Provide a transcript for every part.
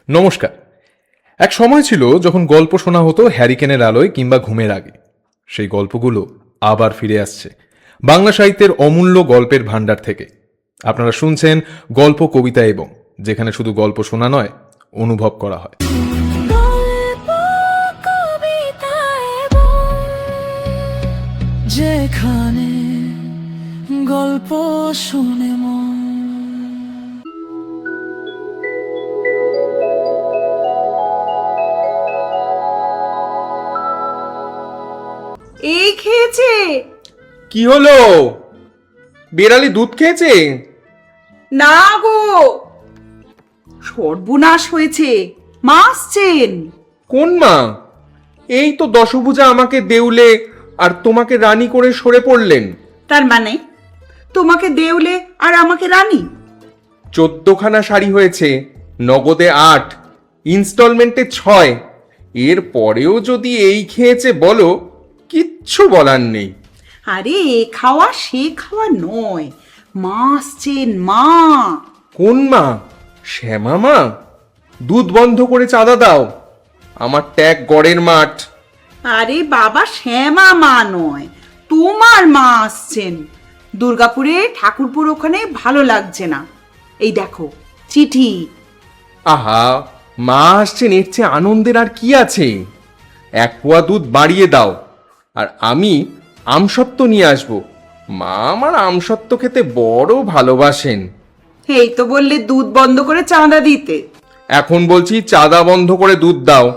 নমস্কার। এক সময় ছিল যখন গল্প শোনা হতো হ্যারিকেনের আলোয় কিংবা ঘুমের আগে। সেই গল্পগুলো আবার ফিরে আসছে বাংলা সাহিত্যের অমূল্য গল্পের ভাণ্ডার থেকে। আপনারা শুনছেন গল্প, কবিতা এবং, যেখানে শুধু গল্প শোনা নয়, অনুভব করা হয়। গল্প, কবিতা এবং, যেখানে গল্প শুনে মন। এই খেয়েছে? কি হলো? বেড়ালি দুধ খেয়েছে? না গো, সর্বনাশ হয়েছে। মা আসছেন। কোন মা? এই তো দশভুজা আমাকে দেউলে আর তোমাকে রানী করে সরে পড়লেন। তার মানে তোমাকে দেউলে আর আমাকে রানী? 14খানা শাড়ি হয়েছে, নগদে 8, ইনস্টলমেন্টে 6। এর পরেও যদি এই খেয়েছে বলো, কিচ্ছু বলার নেই। আরে এ খাওয়া সে খাওয়া নয়, মা আসছেন। মা? কোন মা? শ্যামা মা? দুধ বন্ধ করে চাঁদা দাও, আমার ট্যাগ গড়ের মাঠ। আরে বাবা, শ্যামা মা নয়, তোমার মা আসছেন। দুর্গাপুরে ঠাকুরপুর ওখানে ভালো লাগছে না, এই দেখো চিঠি। আহা, মা আসছেন, এর চেয়ে আনন্দের আর কি আছে? 1 পোয়া দুধ বাড়িয়ে দাও, আর আমি আমসত্ত্ব নিয়ে আসব। মা আমার আমসত্ত্ব খেতে বড় ভালোবাসেন। এই তো বললে দুধ বন্ধ করে চাঁদা দিতে। এখন বলছি চাঁদা বন্ধ করে দুধ দাও।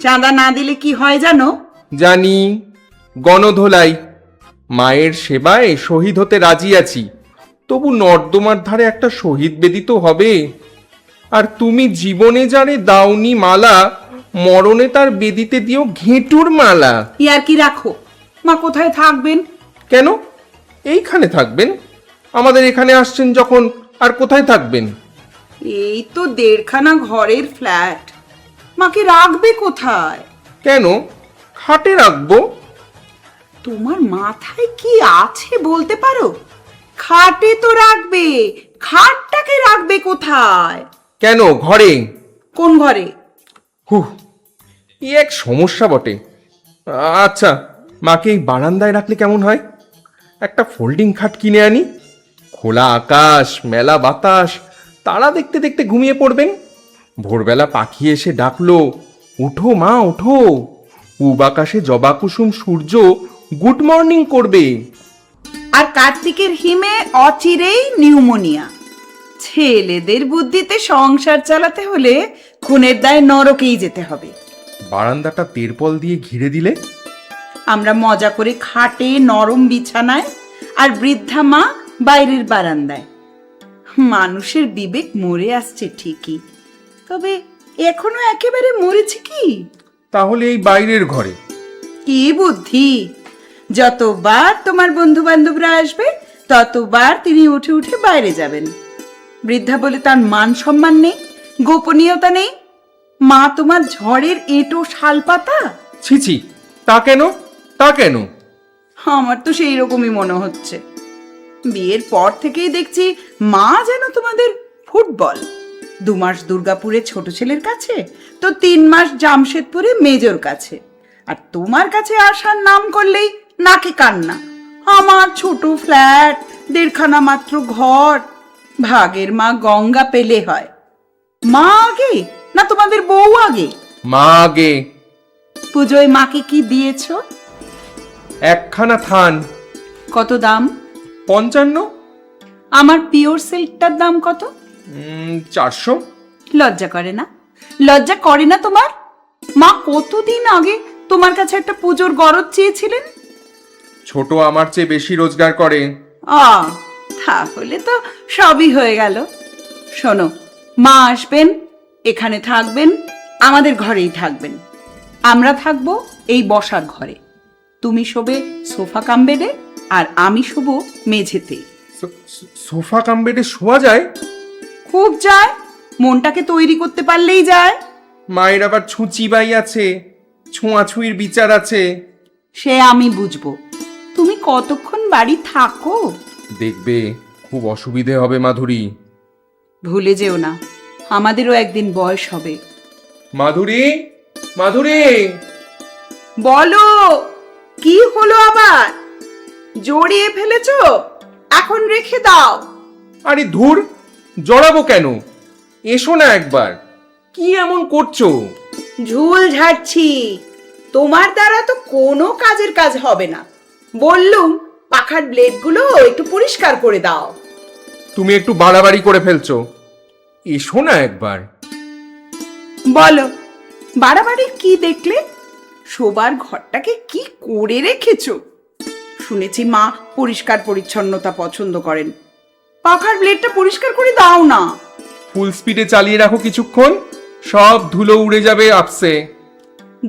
চাঁদা না দিলে কি হয় জানো? জানি, গণধোলাই। মায়ের সেবায় শহীদ হতে রাজি আছি, তবু নর্দমার ধারে একটা শহীদ বেদি তো হবে। আর তুমি জীবনে যারে দাওনি মালা, মরণে তার বেদিতে দিও ঘেঁটুর মালা। ইয়ার কি রাখো। মা কোথায় থাকবেন? কেন? এইখানে থাকবেন। আমাদের এখানে আসছেন যখন, আর কোথায় থাকবেন? এই তো 1.5খানা ঘরের ফ্ল্যাট, মাকে রাখবে কোথায়? কেন? খাটে রাখবো। তোমার মাথায় কি আছে বলতে পারো? খাটে তো রাখবে, খাটটাকে রাখবে কোথায়? কেন ঘরে? কোন ঘরে? হুহ, এই এক সমস্যা বটে। আচ্ছা, মাকে এই বারান্দায় রাখলে কেমন হয়? একটা ফোল্ডিং খাট কিনে আনি, খোলা আকাশ, মেলা বাতাস, তারা দেখতে দেখতে ঘুমিয়ে পড়বেন। ভোরবেলা পাখি এসে ডাকলো, উঠো মা ওঠো। পূব আকাশে জবা কুসুম সূর্য গুড মর্নিং করবে। আর কার্তিকের হিমে অচিরেই নিউমোনিয়া। ছেলেদের বুদ্ধিতে সংসার চালাতে হলে খুনের দায় নরকেই যেতে হবে। বারান্দাটা তেরপল দিয়ে ঘিরে দিলে? আমরা মজা করে খাটে, নরম বিছানায়, আর বৃদ্ধা মা বাইরের বারান্দায়। মানুষের বিবেক মরে আসছে ঠিকই, তবে এখনো একেবারে মরেছে কি? তাহলে এই বাইরের ঘরে? কি বুদ্ধি! যতবার তোমার বন্ধু বান্ধবরা আসবে, ততবার তিনি উঠে উঠে বাইরে যাবেন। বৃদ্ধা বলে তার মান সম্মান নেই, গোপনীয়তা নেই। মা তোমার ঝড়ের এঁটো শালপাতা। ছিছি, তা কেন? তা কেন? আমার তো সেই রকমই মনে হচ্ছে। বিয়ের পর থেকেই দেখছি মা যেন তোমাদের ফুটবল। 2 মাস দুর্গাপুরে ছোট ছেলের কাছে, তো 3 মাস জামশেদপুরে মেজর কাছে। আর তোমার কাছে আসার নাম করলেই নাকে কান্না। আমার ছোট ফ্ল্যাট, 1.5খানা মাত্র ঘর, ভাগের মা গঙ্গা পেলে হয়। মা আগে না তোমাদের বউ আগে? মা আগে। পুজোয় মাকে কি দিয়েছো? 1খানা থান। কত দাম? 55। আমার পিওর সিল্কটার দাম কত? 400। লজ্জা করে না? লজ্জা করে না তোমার? মা কতদিন আগে তোমার কাছে একটা পুজোর গরজ চেয়েছিলেন। ছোট আমার চেয়ে বেশি রোজগার করে। তাহলে তো সবই হয়ে গেল। শোনো, মা আসবেন, এখানে থাকবেন, আমাদের ঘরেই থাকবেন। আমরা থাকবো এই বসার ঘরে। তুমি শোবে সোফা কাম বেডে, আর আমি শোবো মেঝেতে। সোফা কাম বেডে শোয়া যায়? খুব যায়, মনটাকে তৈরি করতে পারলেই যায়। মায়ের আবার ছুঁচি বাই আছে, ছোঁয়াছুঁইর বিচার আছে। সে আমি বুঝবো। তুমি কতক্ষণ বাড়ি থাকো? দেখবে খুব অসুবিধে হবে মাধুরী। ভুলে যেও না, আমাদেরও একদিন বয়স হবে। মাধুরী, মাধুরী, বলো, কি হলো আবার? জড়িয়ে ফেলেছো? এখন রেখে দাও। আরে ধুর, জড়াবো কেন? এসো না একবার। কি এমন করছো? ঝুল ঝাড়ছি। তোমার দ্বারা তো কোনো কাজের কাজ হবে না। বললুম পাখার ব্লেডগুলো একটু পরিষ্কার করে দাও। তুমি একটু বাড়াবাড়ি করে ফেলছো। এসো না একবার। বলো, বাড়াবাড়ির কি দেখলে? শোবার ঘরটাকে কি করে রেখেছো? শুনেছি মা পরিষ্কার পরিচ্ছন্নতা পছন্দ করেন। পাখার ব্লেডটা পরিষ্কার করে দাও না। ফুল স্পিডে চালিয়ে রাখো কিছুক্ষণ, সব ধুলো উড়ে যাবে আপসে।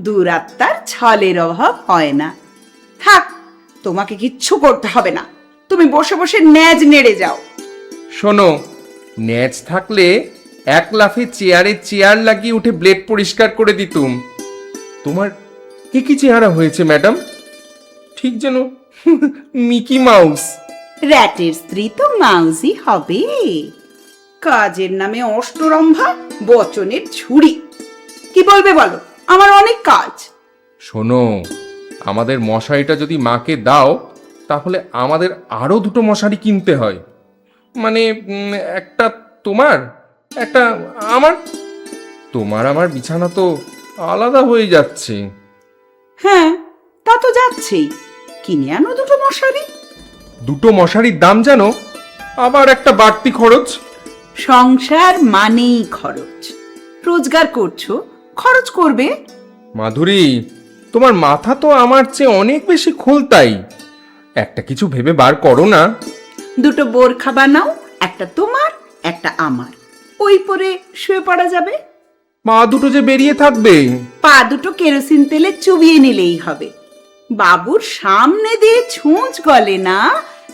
দুরাত্মার ছলের অভাব হয় না। থাক, তোমাকে কিচ্ছু করতে হবে না। তুমি বসে বসে ন্যাজ নেড়ে যাও। শোনো, ন্যাচ থাকলে এক লাফে চেয়ারে চেয়ার লাগিয়ে উঠে ব্লেড পরিষ্কার করে দিতুম। তোমার কি চেহারা হয়েছে ম্যাডাম? ঠিক যেন মিকি মাউস। র্যাটের স্ত্রী তো মাউসি হবে। কাজের নামে অষ্টরম্ভা, বচনের ছুরি। কি বলবে বলো, আমার অনেক কাজ। শোনো, আমাদের মশারিটা যদি মাকে দাও তাহলে আমাদের আরো দুটো মশারি কিনতে হয়। মানে একটা তোমার, একটা আমার। তোমার আমার বিছানা তো আলাদা হয়ে যাচ্ছে। হ্যাঁ, তা তো যাচ্ছেই। কিনে আনো দুটো মশারি। দুটো মশারির দাম জানো? আবার একটা বাড়তি খরচ। সংসার মানেই খরচ। রোজগার করছো, খরচ করবে। মাধুরী, তোমার মাথা তো আমার চেয়ে অনেক বেশি খোলতাই। একটা কিছু ভেবে বার করো না। দুটো বোরখা বানাও, একটা তোমার, একটা আমার। ওই পরে শুয়ে পড়া যাবে। পা দুটো যে বেরিয়ে থাকবে। পা দুটো কেরোসিন তেলে চুবিয়ে নিলেই হবে। বাবুর সামনে দিয়ে ছুঁচ গলে না,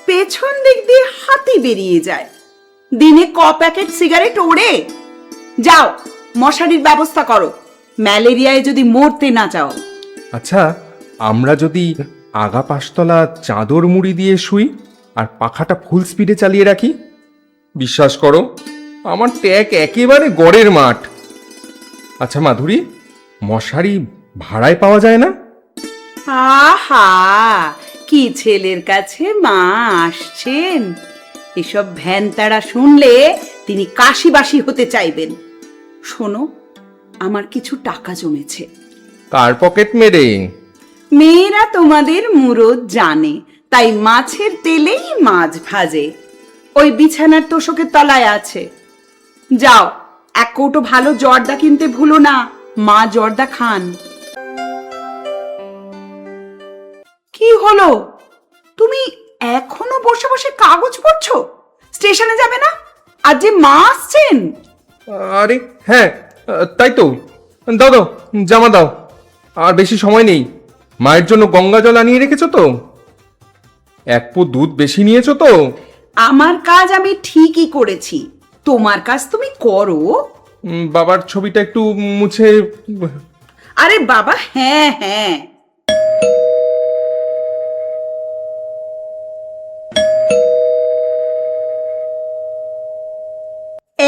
পেছন দিক দিয়ে হাতি বেরিয়ে যায়। দিনে প্যাকেট সিগারেট ওড়ে। যাও, মশারির ব্যবস্থা করো, ম্যালেরিয়ায় যদি মরতে না চাও। আচ্ছা, আমরা যদি আগা পাঁচতলা চাদর মুড়ি দিয়ে শুই আর পাখাটা ফুল স্পিডে চালিয়ে রাখি, বিশ্বাস করো আমার ট্যাক একেবারে গড়ের মাঠ। আচ্ছা মাধুরী, মশারি ভাড়ায় পাওয়া যায় না? আহা, কি ছেলের কাছে মা আসছেন! এসব ভ্যানতাড়া শুনলে তিনি কাশিবাসী হতে চাইবেন। শোনো, আমার কিছু টাকা জমেছে। কার পকেট মেরে? মেয়েরা তোমাদের মুরদ জানে, তাই মাছের তেলেই মাছ ভাজে। ওই বিছানার তোষকের তলায় আছে। যাও, এক কৌটো ভালো জর্দা কিনতে ভুলো না, মা জর্দা খান। কি হলো? তুমি এখনো বসে বসে কাগজ পড়ছো? স্টেশনে যাবে না? আজ যে মা আসছেন। আরে হ্যাঁ, তাই তো। দাও দাও, জামা দাও। আর বেশি সময় নেই। মায়ের জন্য গঙ্গা জল আনিয়ে রেখেছো তো? এক পো দুধ বেশি নিয়েছো তো? আমার কাজ আমি ঠিকই করেছি, তোমার কাজ তুমি করো। বাবার ছবিটা একটু মুছে। আরে বাবা, হ্যাঁ হ্যাঁ।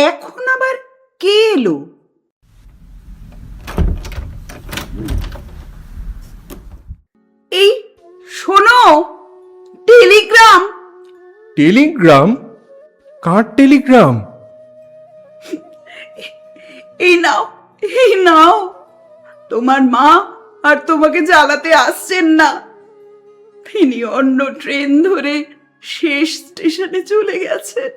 এখন আবার কে এলো? এই শোনো, টেলিগ্রাম। টেলিগ্রাম? কার টেলিগ্রাম? এই নাও, এই নাও। তোমার মা আর তোমাকে জ্বালাতে আসছেন না। তিনি অন্য ট্রেন ধরে শেষ স্টেশনে চলে গেছেন।